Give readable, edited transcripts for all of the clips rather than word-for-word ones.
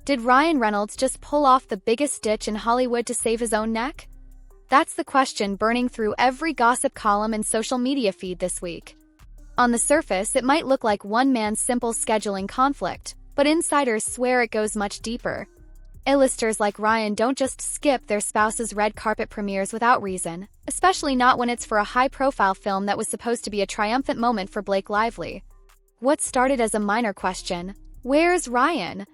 Did Ryan Reynolds just pull off the biggest ditch in Hollywood to save his own neck? That's the question burning through every gossip column and social media feed this week. On the surface, it might look like one man's simple scheduling conflict, but insiders swear it goes much deeper. A-listers like Ryan don't just skip their spouse's red carpet premieres without reason, especially not when it's for a high-profile film that was supposed to be a triumphant moment for Blake Lively. What started as a minor question, "Where's Ryan?"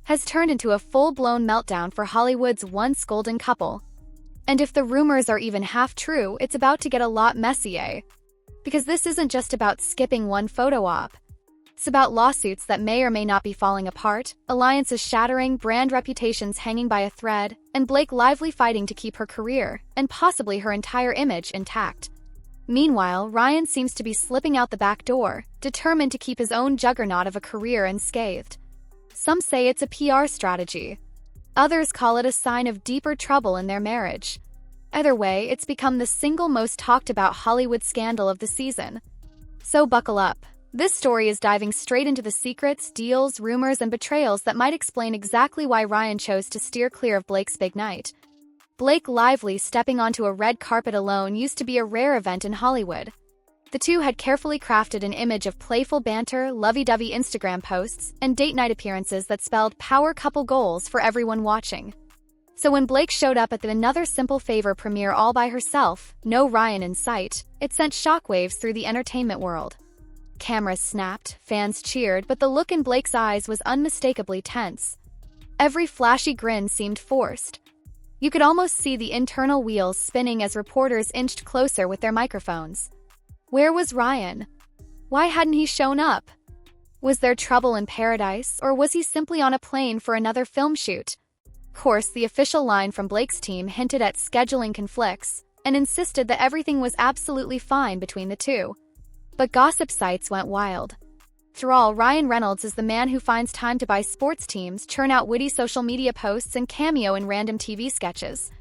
has turned into a full-blown meltdown for Hollywood's once golden couple. And if the rumors are even half true, it's about to get a lot messier. Because this isn't just about skipping one photo op. It's about lawsuits that may or may not be falling apart, alliances shattering, brand reputations hanging by a thread, and Blake Lively fighting to keep her career, and possibly her entire image, intact. Meanwhile, Ryan seems to be slipping out the back door, determined to keep his own juggernaut of a career unscathed. Some say it's a PR strategy. Others call it a sign of deeper trouble in their marriage. Either way, it's become the single most talked about Hollywood scandal of the season. So buckle up. This story is diving straight into the secrets, deals, rumors, and betrayals that might explain exactly why Ryan chose to steer clear of Blake's big night. Blake Lively stepping onto a red carpet alone used to be a rare event in Hollywood. The two had carefully crafted an image of playful banter, lovey-dovey Instagram posts, and date night appearances that spelled power couple goals for everyone watching. So when Blake showed up at the Another Simple Favor premiere all by herself, no Ryan in sight, it sent shockwaves through the entertainment world. Cameras snapped, fans cheered, but the look in Blake's eyes was unmistakably tense. Every flashy grin seemed forced. You could almost see the internal wheels spinning as reporters inched closer with their microphones. Where was Ryan? Why hadn't he shown up? Was there trouble in paradise, or was he simply on a plane for another film shoot? Of course, the official line from Blake's team hinted at scheduling conflicts and insisted that everything was absolutely fine between the two. But gossip sites went wild. After all, Ryan Reynolds is the man who finds time to buy sports teams, churn out witty social media posts, and cameo in random TV sketches.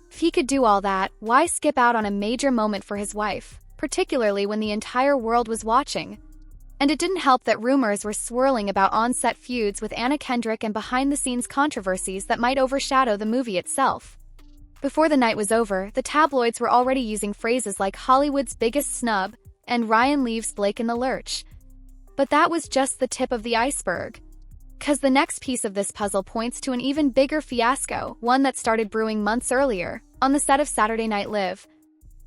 If he could do all that, why skip out on a major moment for his wife, particularly when the entire world was watching? And it didn't help that rumors were swirling about on-set feuds with Anna Kendrick and behind-the-scenes controversies that might overshadow the movie itself. Before the night was over, the tabloids were already using phrases like Hollywood's biggest snub and Ryan leaves Blake in the lurch. But that was just the tip of the iceberg. 'Cause the next piece of this puzzle points to an even bigger fiasco, one that started brewing months earlier, on the set of Saturday Night Live.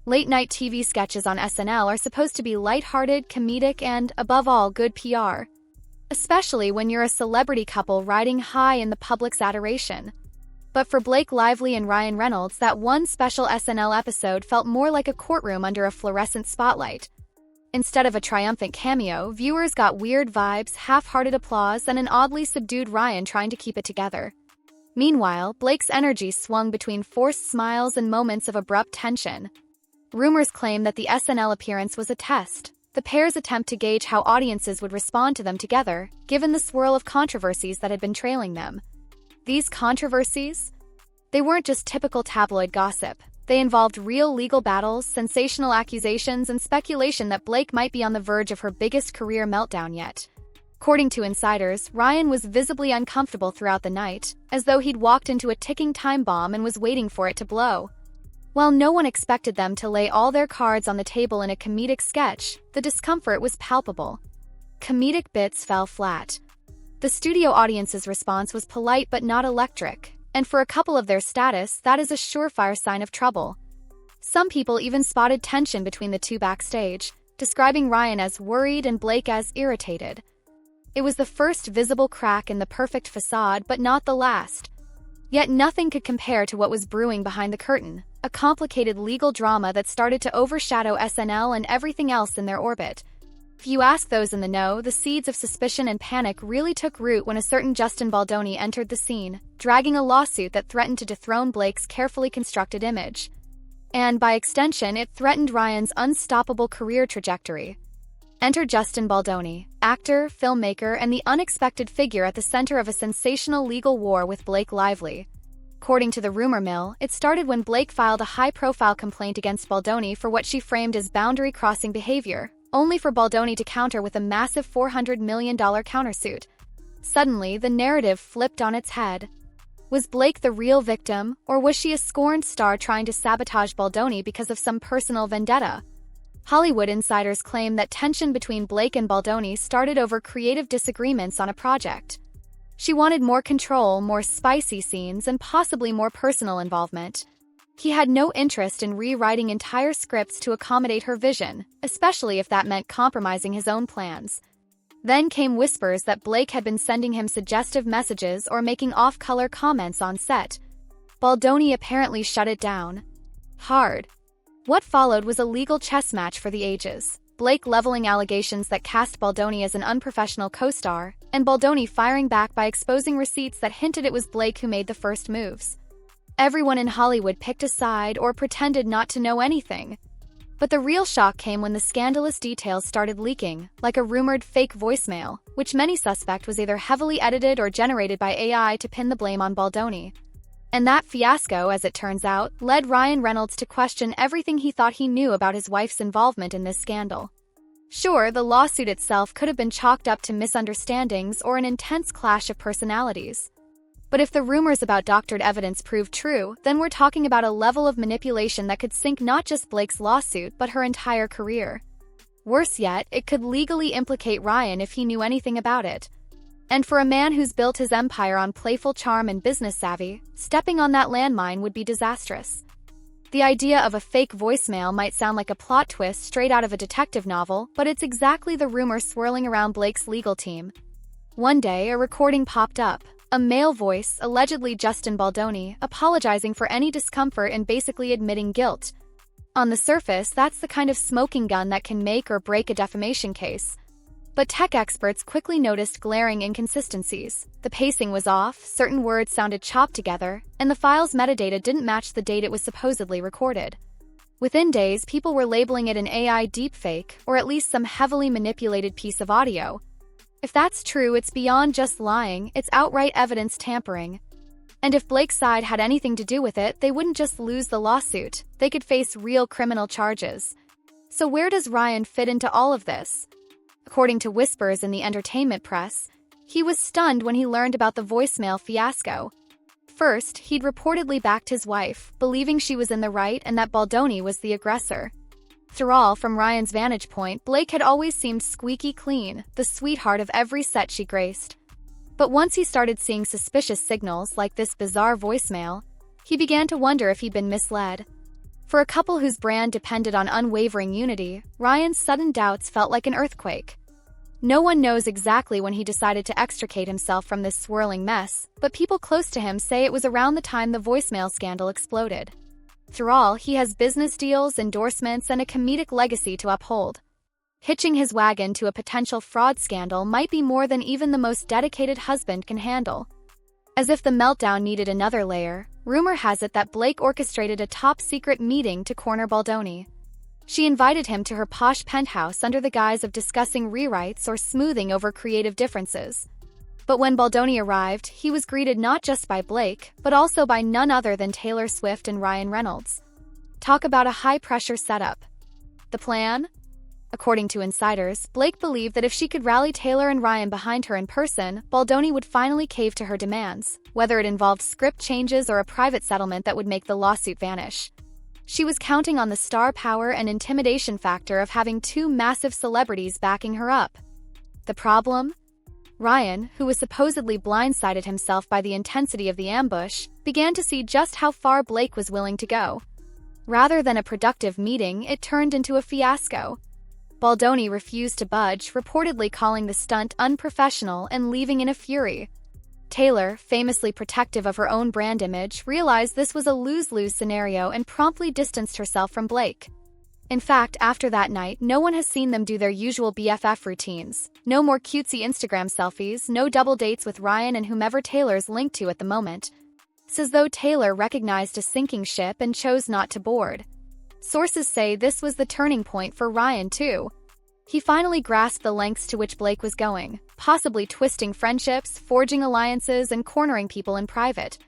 Late-night TV sketches on SNL are supposed to be lighthearted, comedic, and, above all, good PR. Especially when you're a celebrity couple riding high in the public's adoration. But for Blake Lively and Ryan Reynolds, that one special SNL episode felt more like a courtroom under a fluorescent spotlight. Instead of a triumphant cameo, viewers got weird vibes, half-hearted applause, and an oddly subdued Ryan trying to keep it together. Meanwhile, Blake's energy swung between forced smiles and moments of abrupt tension. Rumors claim that the SNL appearance was a test, the pair's attempt to gauge how audiences would respond to them together, given the swirl of controversies that had been trailing them. These controversies? They weren't just typical tabloid gossip. They involved real legal battles, sensational accusations, and speculation that Blake might be on the verge of her biggest career meltdown yet. According to insiders, Ryan was visibly uncomfortable throughout the night, as though he'd walked into a ticking time bomb and was waiting for it to blow. While no one expected them to lay all their cards on the table in a comedic sketch, the discomfort was palpable. Comedic bits fell flat. The studio audience's response was polite but not electric, and for a couple of their status, that is a surefire sign of trouble. Some people even spotted tension between the two backstage, describing Ryan as worried and Blake as irritated. It was the first visible crack in the perfect facade, but not the last. Yet nothing could compare to what was brewing behind the curtain, a complicated legal drama that started to overshadow SNL and everything else in their orbit. If you ask those in the know, the seeds of suspicion and panic really took root when a certain Justin Baldoni entered the scene, dragging a lawsuit that threatened to dethrone Blake's carefully constructed image. And, by extension, it threatened Ryan's unstoppable career trajectory. Enter Justin Baldoni, actor, filmmaker, and the unexpected figure at the center of a sensational legal war with Blake Lively. According to the rumor mill, it started when Blake filed a high-profile complaint against Baldoni for what she framed as boundary-crossing behavior, only for Baldoni to counter with a massive $400 million countersuit. Suddenly, the narrative flipped on its head. Was Blake the real victim, or was she a scorned star trying to sabotage Baldoni because of some personal vendetta? Hollywood insiders claim that tension between Blake and Baldoni started over creative disagreements on a project. She wanted more control, more spicy scenes, and possibly more personal involvement. He had no interest in rewriting entire scripts to accommodate her vision, especially if that meant compromising his own plans. Then came whispers that Blake had been sending him suggestive messages or making off-color comments on set. Baldoni apparently shut it down hard. What followed was a legal chess match for the ages, Blake leveling allegations that cast Baldoni as an unprofessional co-star, and Baldoni firing back by exposing receipts that hinted it was Blake who made the first moves. Everyone in Hollywood picked a side or pretended not to know anything. But the real shock came when the scandalous details started leaking, like a rumored fake voicemail, which many suspect was either heavily edited or generated by AI to pin the blame on Baldoni. And that fiasco, as it turns out, led Ryan Reynolds to question everything he thought he knew about his wife's involvement in this scandal. Sure, the lawsuit itself could have been chalked up to misunderstandings or an intense clash of personalities. But if the rumors about doctored evidence prove true, then we're talking about a level of manipulation that could sink not just Blake's lawsuit but her entire career. Worse yet, it could legally implicate Ryan if he knew anything about it. And for a man who's built his empire on playful charm and business savvy, stepping on that landmine would be disastrous. The idea of a fake voicemail might sound like a plot twist straight out of a detective novel, but it's exactly the rumor swirling around Blake's legal team. One day, a recording popped up. A male voice, allegedly Justin Baldoni, apologizing for any discomfort and basically admitting guilt. On the surface, that's the kind of smoking gun that can make or break a defamation case. But tech experts quickly noticed glaring inconsistencies. The pacing was off, certain words sounded chopped together, and the file's metadata didn't match the date it was supposedly recorded. Within days, people were labeling it an AI deepfake, or at least some heavily manipulated piece of audio. If that's true, it's beyond just lying, it's outright evidence tampering. And if Blake's side had anything to do with it, they wouldn't just lose the lawsuit, they could face real criminal charges. So where does Ryan fit into all of this? According to whispers in the entertainment press, he was stunned when he learned about the voicemail fiasco. First, he'd reportedly backed his wife, believing she was in the right and that Baldoni was the aggressor. Through all, from Ryan's vantage point, Blake had always seemed squeaky clean, the sweetheart of every set she graced. But once he started seeing suspicious signals like this bizarre voicemail, he began to wonder if he'd been misled. For a couple whose brand depended on unwavering unity, Ryan's sudden doubts felt like an earthquake. No one knows exactly when he decided to extricate himself from this swirling mess, but people close to him say it was around the time the voicemail scandal exploded. Through all, he has business deals, endorsements, and a comedic legacy to uphold. Hitching his wagon to a potential fraud scandal might be more than even the most dedicated husband can handle. As if the meltdown needed another layer, rumor has it that Blake orchestrated a top-secret meeting to corner Baldoni. She invited him to her posh penthouse under the guise of discussing rewrites or smoothing over creative differences. But when Baldoni arrived, he was greeted not just by Blake, but also by none other than Taylor Swift and Ryan Reynolds. Talk about a high-pressure setup. The plan? According to insiders, Blake believed that if she could rally Taylor and Ryan behind her in person, Baldoni would finally cave to her demands, whether it involved script changes or a private settlement that would make the lawsuit vanish. She was counting on the star power and intimidation factor of having two massive celebrities backing her up. The problem? Ryan, who was supposedly blindsided himself by the intensity of the ambush, began to see just how far Blake was willing to go. Rather than a productive meeting, it turned into a fiasco. Baldoni refused to budge, reportedly calling the stunt unprofessional and leaving in a fury. Taylor, famously protective of her own brand image, realized this was a lose-lose scenario and promptly distanced herself from Blake. In fact, after that night, no one has seen them do their usual BFF routines. No more cutesy Instagram selfies, no double dates with Ryan and whomever Taylor's linked to at the moment. It's as though Taylor recognized a sinking ship and chose not to board. Sources say this was the turning point for Ryan, too. He finally grasped the lengths to which Blake was going, possibly twisting friendships, forging alliances, and cornering people in private.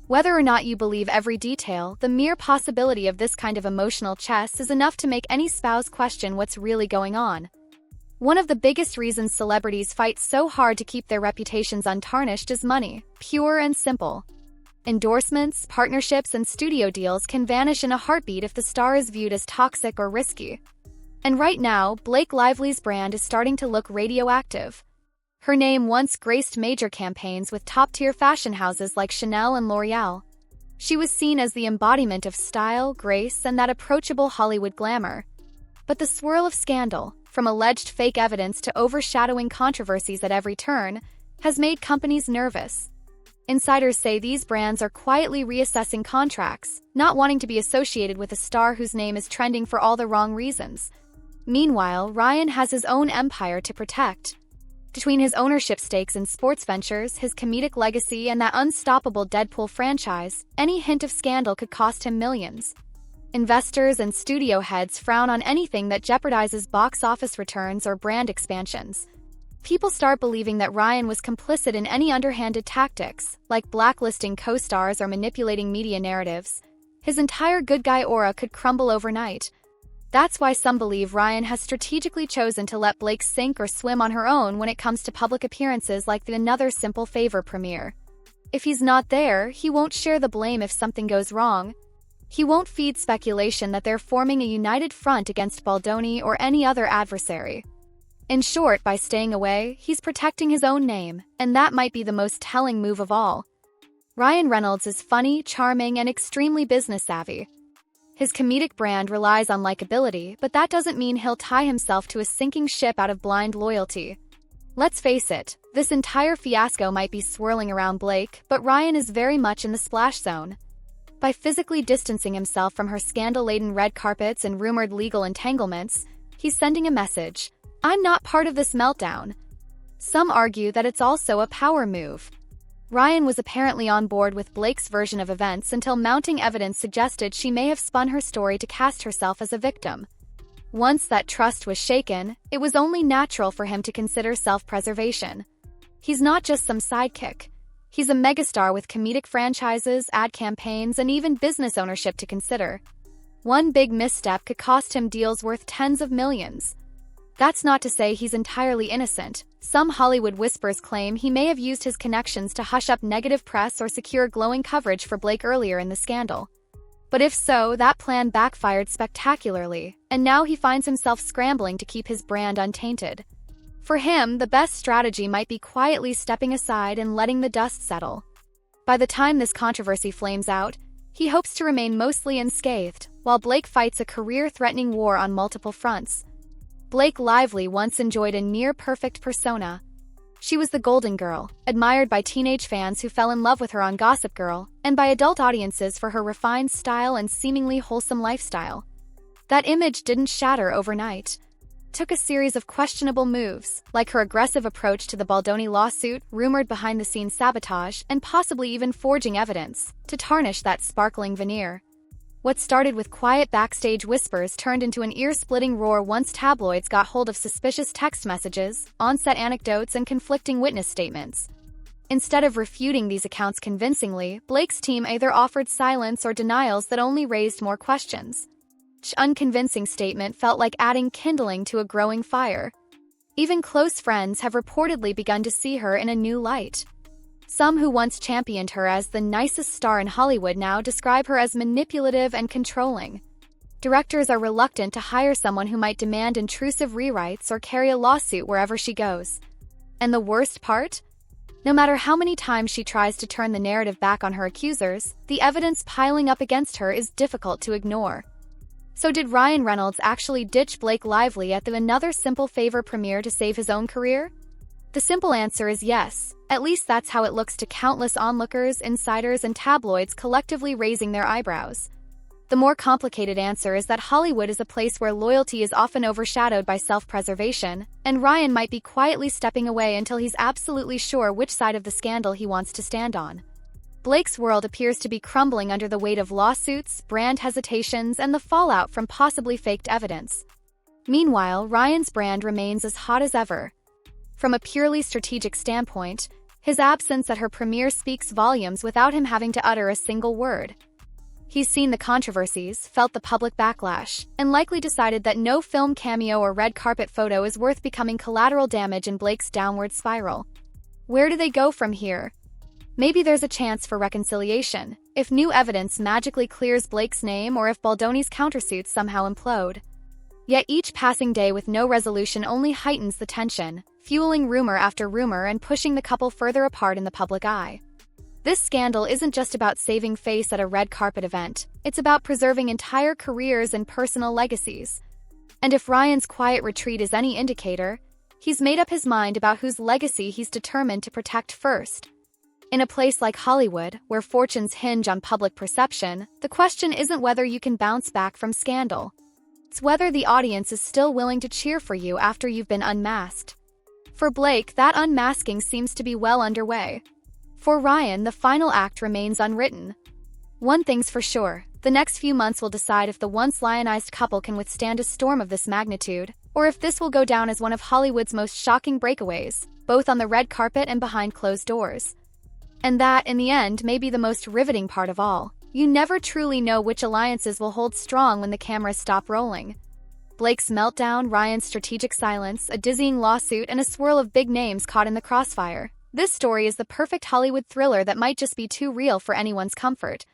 Whether or not you believe every detail, the mere possibility of this kind of emotional chess is enough to make any spouse question what's really going on. One of the biggest reasons celebrities fight so hard to keep their reputations untarnished is money, pure and simple. Endorsements, partnerships, and studio deals can vanish in a heartbeat if the star is viewed as toxic or risky. And right now, Blake Lively's brand is starting to look radioactive. Her name once graced major campaigns with top-tier fashion houses like Chanel and L'Oreal. She was seen as the embodiment of style, grace, and that approachable Hollywood glamour. But the swirl of scandal, from alleged fake evidence to overshadowing controversies at every turn, has made companies nervous. Insiders say these brands are quietly reassessing contracts, not wanting to be associated with a star whose name is trending for all the wrong reasons. Meanwhile, Ryan has his own empire to protect. Between his ownership stakes in sports ventures, his comedic legacy, and that unstoppable Deadpool franchise, any hint of scandal could cost him millions. Investors and studio heads frown on anything that jeopardizes box office returns or brand expansions. People start believing that Ryan was complicit in any underhanded tactics, like blacklisting co-stars or manipulating media narratives. His entire good guy aura could crumble overnight. That's why some believe Ryan has strategically chosen to let Blake sink or swim on her own when it comes to public appearances like the Another Simple Favor premiere. If he's not there, he won't share the blame if something goes wrong. He won't feed speculation that they're forming a united front against Baldoni or any other adversary. In short, by staying away, he's protecting his own name, and that might be the most telling move of all. Ryan Reynolds is funny, charming, and extremely business-savvy. His comedic brand relies on likability, but that doesn't mean he'll tie himself to a sinking ship out of blind loyalty. Let's face it, this entire fiasco might be swirling around Blake, but Ryan is very much in the splash zone. By physically distancing himself from her scandal-laden red carpets and rumored legal entanglements, he's sending a message: I'm not part of this meltdown. Some argue that it's also a power move. Ryan was apparently on board with Blake's version of events until mounting evidence suggested she may have spun her story to cast herself as a victim. Once that trust was shaken, it was only natural for him to consider self-preservation. He's not just some sidekick. He's a megastar with comedic franchises, ad campaigns, and even business ownership to consider. One big misstep could cost him deals worth tens of millions. That's not to say he's entirely innocent. Some Hollywood whispers claim he may have used his connections to hush up negative press or secure glowing coverage for Blake earlier in the scandal. But if so, that plan backfired spectacularly, and now he finds himself scrambling to keep his brand untainted. For him, the best strategy might be quietly stepping aside and letting the dust settle. By the time this controversy flames out, he hopes to remain mostly unscathed, while Blake fights a career-threatening war on multiple fronts. Blake Lively once enjoyed a near-perfect persona. She was the Golden Girl, admired by teenage fans who fell in love with her on Gossip Girl, and by adult audiences for her refined style and seemingly wholesome lifestyle. That image didn't shatter overnight. It took a series of questionable moves, like her aggressive approach to the Baldoni lawsuit, rumored behind-the-scenes sabotage, and possibly even forging evidence, to tarnish that sparkling veneer. What started with quiet backstage whispers turned into an ear-splitting roar once tabloids got hold of suspicious text messages, on-set anecdotes, and conflicting witness statements. Instead of refuting these accounts convincingly, Blake's team either offered silence or denials that only raised more questions. Each unconvincing statement felt like adding kindling to a growing fire. Even close friends have reportedly begun to see her in a new light. Some who once championed her as the nicest star in Hollywood now describe her as manipulative and controlling. Directors are reluctant to hire someone who might demand intrusive rewrites or carry a lawsuit wherever she goes. And the worst part? No matter how many times she tries to turn the narrative back on her accusers, the evidence piling up against her is difficult to ignore. So did Ryan Reynolds actually ditch Blake Lively at the Another Simple Favor premiere to save his own career? The simple answer is yes. At least that's how it looks to countless onlookers, insiders, and tabloids collectively raising their eyebrows. The more complicated answer is that Hollywood is a place where loyalty is often overshadowed by self-preservation, and Ryan might be quietly stepping away until he's absolutely sure which side of the scandal he wants to stand on. Blake's world appears to be crumbling under the weight of lawsuits, brand hesitations, and the fallout from possibly faked evidence. Meanwhile, Ryan's brand remains as hot as ever. From a purely strategic standpoint, his absence at her premiere speaks volumes without him having to utter a single word. He's seen the controversies, felt the public backlash, and likely decided that no film cameo or red carpet photo is worth becoming collateral damage in Blake's downward spiral. Where do they go from here? Maybe there's a chance for reconciliation, if new evidence magically clears Blake's name or if Baldoni's countersuits somehow implode. Yet each passing day with no resolution only heightens the tension, fueling rumor after rumor and pushing the couple further apart in the public eye. This scandal isn't just about saving face at a red carpet event, it's about preserving entire careers and personal legacies. And if Ryan's quiet retreat is any indicator, he's made up his mind about whose legacy he's determined to protect first. In a place like Hollywood, where fortunes hinge on public perception, the question isn't whether you can bounce back from scandal. It's whether the audience is still willing to cheer for you after you've been unmasked. For Blake, that unmasking seems to be well underway. For Ryan, the final act remains unwritten. One thing's for sure, the next few months will decide if the once lionized couple can withstand a storm of this magnitude, or if this will go down as one of Hollywood's most shocking breakaways, both on the red carpet and behind closed doors. And that, in the end, may be the most riveting part of all. You never truly know which alliances will hold strong when the cameras stop rolling. Blake's meltdown, Ryan's strategic silence, a dizzying lawsuit, and a swirl of big names caught in the crossfire. This story is the perfect Hollywood thriller that might just be too real for anyone's comfort.